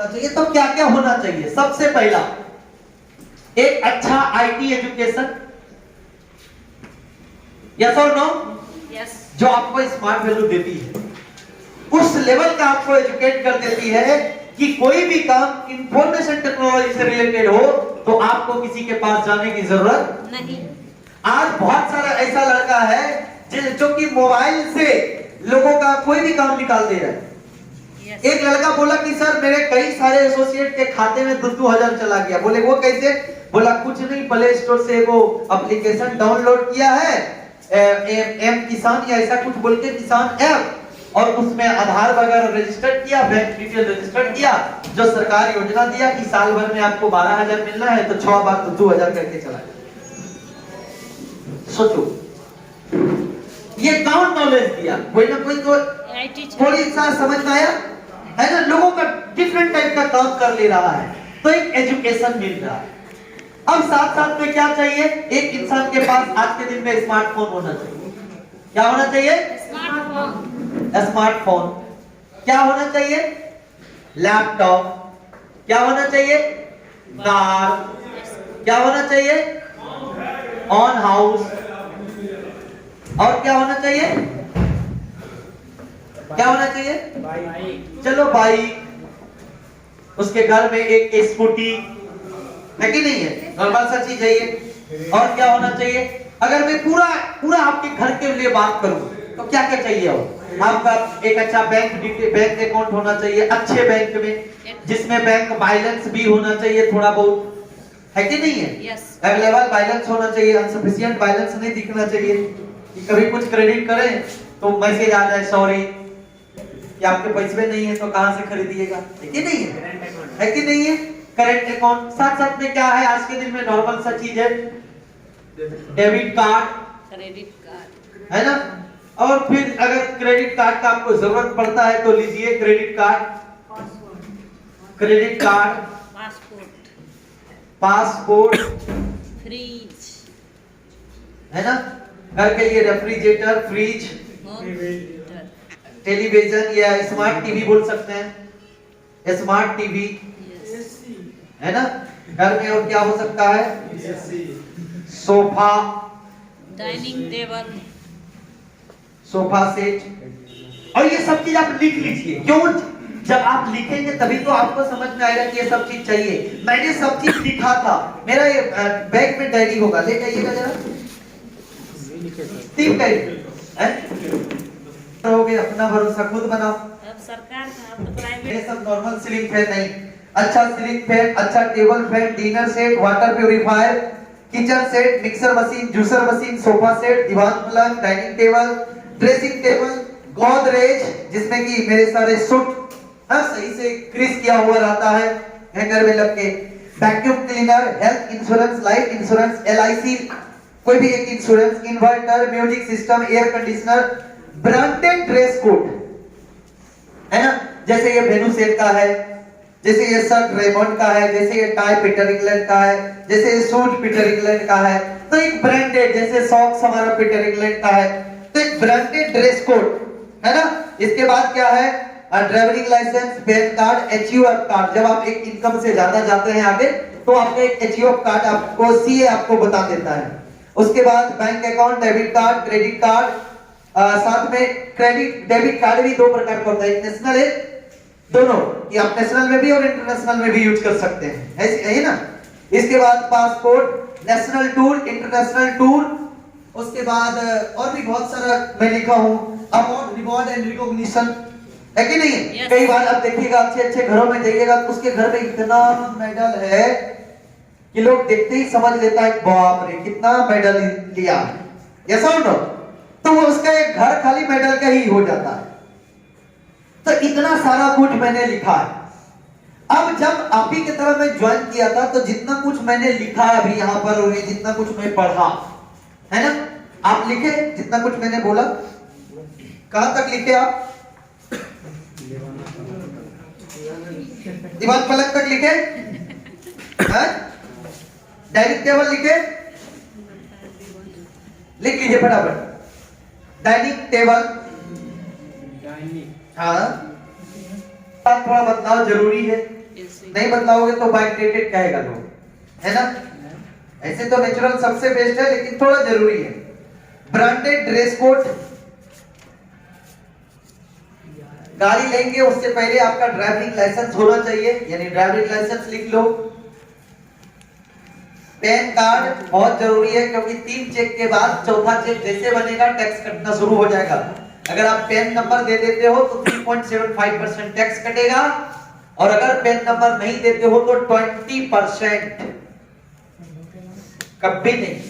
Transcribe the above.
होना चाहिए। तो क्या क्या होना चाहिए? सबसे पहला, एक अच्छा आईटी एजुकेशन, यस और नो? यस। जो आपको स्मार्ट वैल्यू देती है, उस लेवल का आपको एजुकेट कर देती है कि कोई भी काम इंफॉर्मेशन टेक्नोलॉजी से रिलेटेड हो तो आपको किसी के पास जाने की जरूरत नहीं। आज बहुत सारा ऐसा लड़का है जो कि मोबाइल से लोगों का कोई भी काम निकाल दे रहा है। यस। एक लड़का बोला कि सर मेरे कई सारे एसोसिएट के खाते में 2,000 चला गया। बोले वो कैसे? बोला कुछ नहीं, प्ले स्टोर से वो एप्लीकेशन डाउनलोड किया है, एम किसान या ऐसा कुछ बोल के किसान ऐप, और उसमें आधार वगैरह रजिस्टर किया, बैंक डिटेल रजिस्टर किया, जो सरकार योजना दिया कि साल भर में आपको 12,000 मिलना है तो 6 बार तो 2,000 करके चला गया। सोचो, ये गाउंड नॉलेज दिया, कोई ना कोई तो थोड़ी सा समझ में आया है ना। लोगों का डिफरेंट टाइप का काम कर ले रहा है, तो एक एजुकेशन मिल रहा है। अब साथ साथ में क्या चाहिए? एक इंसान के पास आज के दिन में स्मार्टफोन होना चाहिए। क्या होना चाहिए? स्मार्टफोन। स्मार्टफोन। क्या होना चाहिए? लैपटॉप। क्या होना चाहिए? कार। क्या होना चाहिए? On house. और क्या होना चाहिए? क्या होना चाहिए? चलो बाइक। उसके घर में एक स्कूटी है कि नहीं है? नॉर्मल सा चीज है ये। और क्या होना चाहिए? अगर मैं पूरा पूरा आपके घर के लिए बात करूं तो क्या क्या चाहिए? हो आपका एक अच्छा बैंक अकाउंट होना चाहिए, अच्छे बैंक में, जिसमें बैंक बैलेंस भी होना चाहिए थोड़ा बहुत, है कि नहीं है? यस। अवेलेबल बैलेंस होना चाहिए, अनसफिशिएंट बैलेंस नहीं दिखना चाहिए कि कभी कुछ क्रेडिट करें तो मैसेज आ जाए सॉरी, कि आपके पैसे नहीं है तो कहां से खरीदिएगा, है कि नहीं है? है कि नहीं है? Current account. साथ साथ में क्या है आज के दिन में नॉर्मल सा चीज है, डेबिट कार्ड, क्रेडिट कार्ड, है ना। और फिर अगर क्रेडिट कार्ड का आपको जरूरत पड़ता है तो लीजिए credit card, credit card, passport, passport, fridge, है ना। घर के लिए रेफ्रिजरेटर, फ्रिज, टेलीविजन या स्मार्ट टीवी बोल सकते हैं, स्मार्ट टीवी, है ना। घर में और क्या हो सकता है? Sofa, dining table, sofa set. और ये सब चीज आप लिख लीजिए। क्यों? जब आप लिखेंगे तभी तो आपको समझ में आएगा कि ये सब चीज चाहिए। मैंने सब चीज लिखा था, मेरा ये बैग में डायरी होगा, ले जाइएगा जरा। तीन डायरी रहोगे, अपना भरोसा खुद बनाओ। अब सरकार का, अब तो प्राइवेट। ये सब नॉर्मल सीलिंग फैन नहीं, अच्छा सीलिंग फैन, अच्छा table fan, dinner set, water purifier, kitchen set, mixer machine, juicer machine, sofa set, दीवान पलंग, dining table, dressing table, Godrej जिसमें कि मेरे सारे सूट सही से क्रीज किया हुआ रहता है हैंगर में लग के, vacuum cleaner, health insurance, life insurance, LIC, कोई भी एक insurance, inverter, music system, air conditioner, branded dress code, है ना। जैसे ये वेन्यू सेट का है, जैसे ये शर्ट रेमंड का है, जैसे ये टाई पीटर इंग्लैंड का है, जैसे ये सूट पीटर इंग्लैंड का है। तो एक ब्रांडेड, जैसे सॉक्स हमारा पीटर इंग्लैंड का है, तो एक ब्रांडेड ड्रेस कोड, है ना। इसके बाद क्या है? Driving license, PAN card, HUF कार्ड। जब आप एक इनकम से ज्यादा जाते हैं आगे तो आपका एक HUF कार्ड आपको CA आपको बता देता है। उसके बाद bank account, debit card, credit card, साथ में क्रेडिट डेबिट कार्ड भी 2 प्रकार का होता है, नेशनल है, दोनों कि आप नेशनल में भी और इंटरनेशनल में भी यूज कर सकते हैं, है ना। इसके बाद passport, national tour, international tour. उसके बाद और भी बहुत सारा मैं लिखा हूं, अवार्ड, रिवॉर्ड एंड रिकॉग्निशन, है कि नहीं? Yes. कई बार आप देखिएगा अच्छे अच्छे घरों में जाइएगा तो उसके घर में इतना मेडल है कि लोग देखते ही समझ लेता है बाप रे कितना मेडल लिया है, यस और नो। तो वो उसका एक घर खाली मेडल का ही हो जाता है। तो इतना सारा कुछ मैंने लिखा है। अब जब आप ही की तरह मैं ज्वाइन किया था तो जितना कुछ मैंने लिखा है अभी यहाँ पर, और जितना कुछ मैं पढ़ा है ना, आप लिखे जितना कुछ मैंने बोला। कहां तक लिखे आप? दीवान पलंग तक लिखे, डाइनिंग टेबल लिखे, लिख लीजिए फटाफट। डाइनिंग टेबल, हाँ, थोड़ा बदलाव जरूरी है। ऐसे नहीं बदलाओगे तो बैकडेटेड कहेगा लोग, है ना। ऐसे तो नेचुरल सबसे बेस्ट है, लेकिन थोड़ा जरूरी है। ब्रांडेड ड्रेस कोड, गाड़ी लेंगे उससे पहले आपका ड्राइविंग लाइसेंस होना चाहिए, यानी ड्राइविंग लाइसेंस लिख लो। पैन कार्ड बहुत जरूरी है, क्योंकि 3 चेक के बाद चौथा चेक जैसे बनेगा टैक्स कटना शुरू हो जाएगा। अगर आप पैन नंबर दे देते हो तो 3.75% टैक्स कटेगा, और अगर पैन नंबर नहीं देते हो तो 20% कभी नहीं।